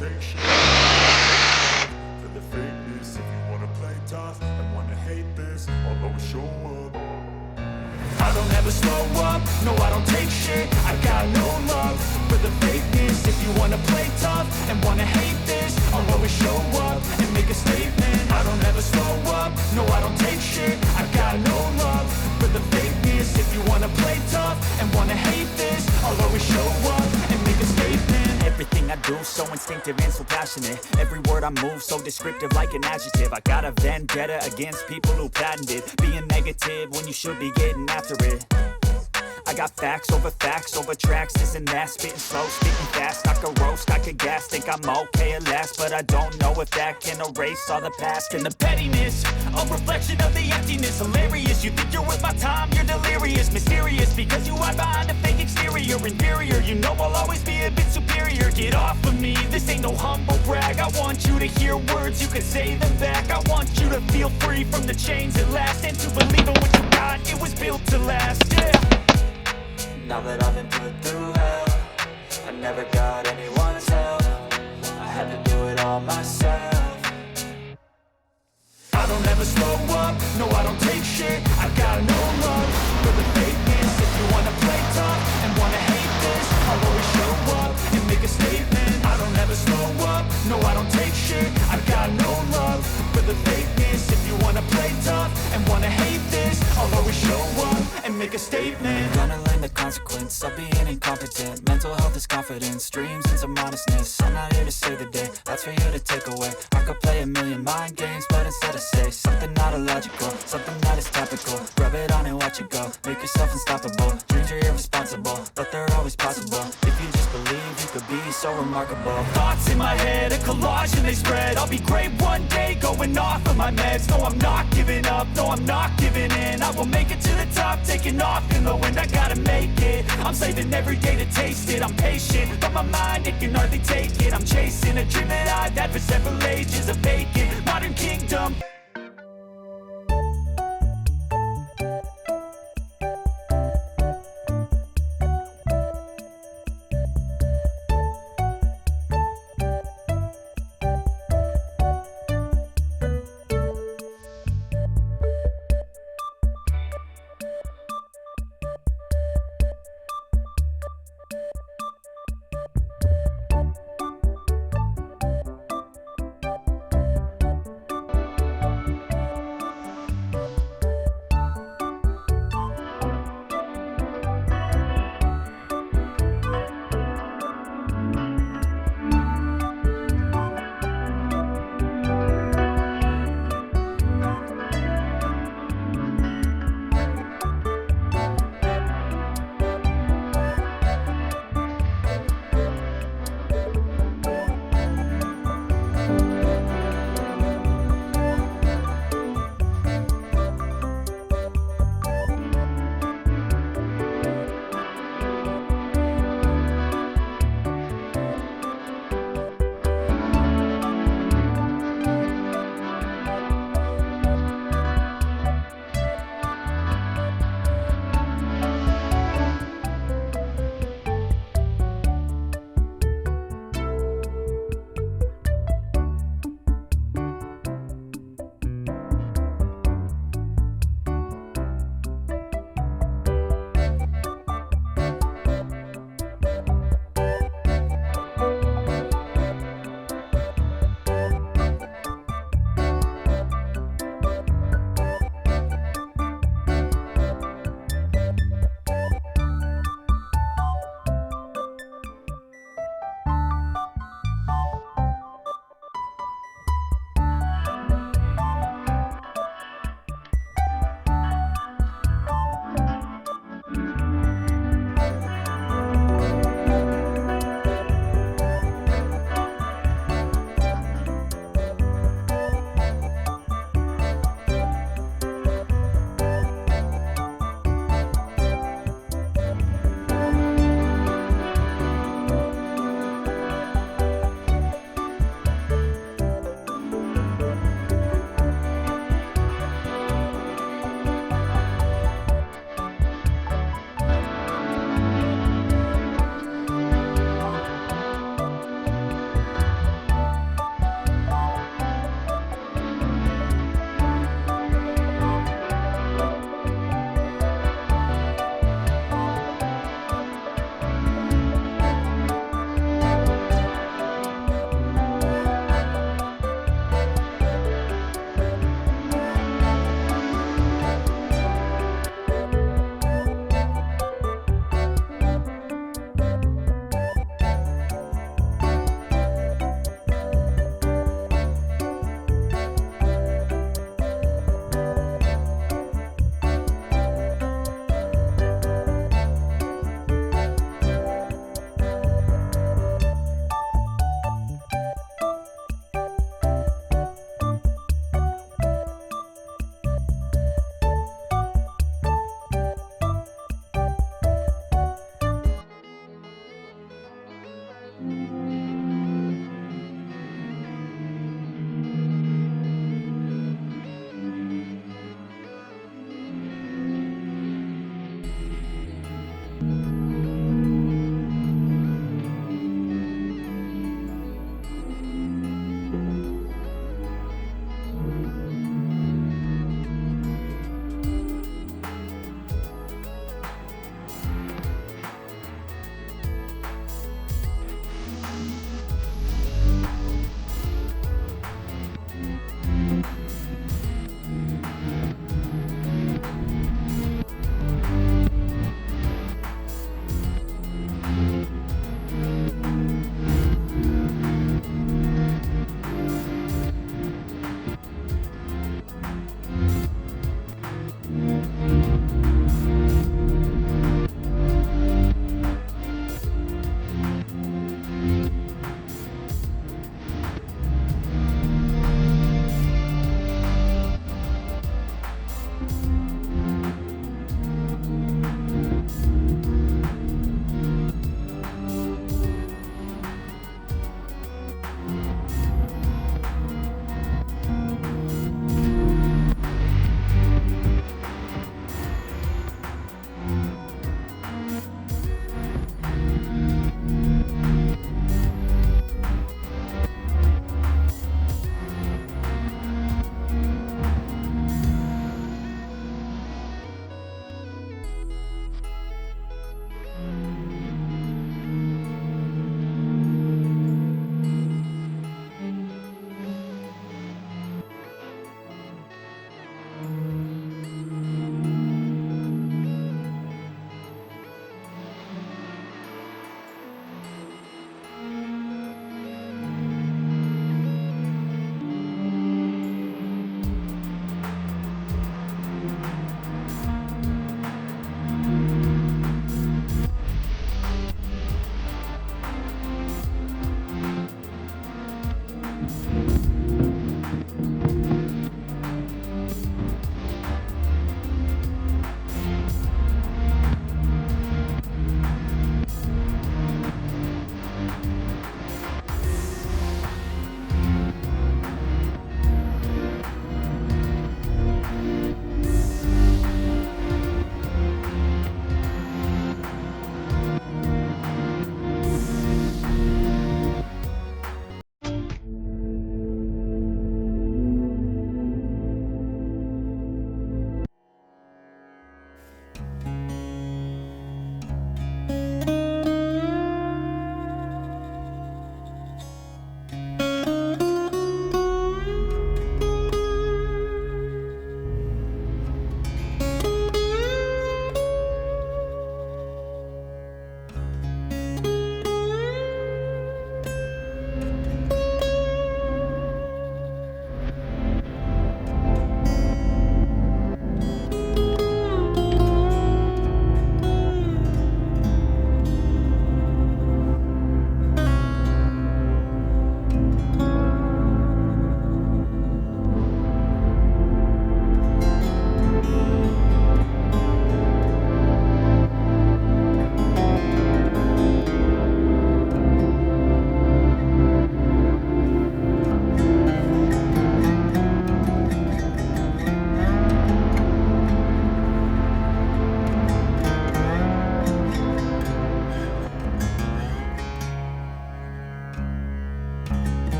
take shit. For the fakeness, if you wanna play tough and wanna hate this, I'll always show up. I don't ever slow up, no I don't take shit. I got no love for the fakeness. If you wanna play tough and wanna hate this, I'll always show up and make a statement. I don't ever slow up, no I don't take shit. I got no love for the fakeness. If you wanna play tough and wanna hate this, I'll always show up and make a statement. Everything I do so instinctive and so passionate. Every word I move so descriptive like an adjective. I got a vendetta against people who patented being negative when you should be getting after it. I got facts over tracks, this and that. Spitting slow, speaking fast, I could roast, I could gas. Think I'm okay at last, but I don't know if that can erase all the past. And the pettiness, a reflection of the emptiness. Hilarious, you think you're worth my time, you're delirious. Mysterious, because you hide behind a fake exterior. Inferior, you know I'll always be a bit superior. Get off of me, this ain't no humble brag. I want you to hear words, you can say them back. I want you to feel free from the chains at last, and to believe in what you got, it was built to last, yeah. Now that I've been put through hell, I never got anyone's help. I had to do it all myself. I don't ever slow up, no I don't take shit. I got no love for the fakeness. If you wanna play tough and wanna hate this, I'll always show up and make a statement. I don't ever slow up, no I don't take shit. I got no love for the fakeness. If you wanna play tough and wanna hate this, I'll always show up and make a statement. Gonna learn the consequence of being incompetent. Mental health is confidence, dreams and some honestness. I'm not here to save the day, that's for you to take away. I could play a million mind games, but instead I say something not illogical, something that is topical. Rub it on and watch it go, make yourself unstoppable. Dreams are irresponsible, but they're always possible. If you just believe, you could be so remarkable. Thoughts in my head, a collage and they spread. I'll be great one day, going off of my meds. No, I'm not giving up, no, I'm not giving in. I will make it to the top, taking off in the wind. I gotta make it, I'm saving every day to taste it. I'm patient, but my mind, it can hardly take it. I'm chasing a dream that I've had for several ages. A vacant, modern kingdom.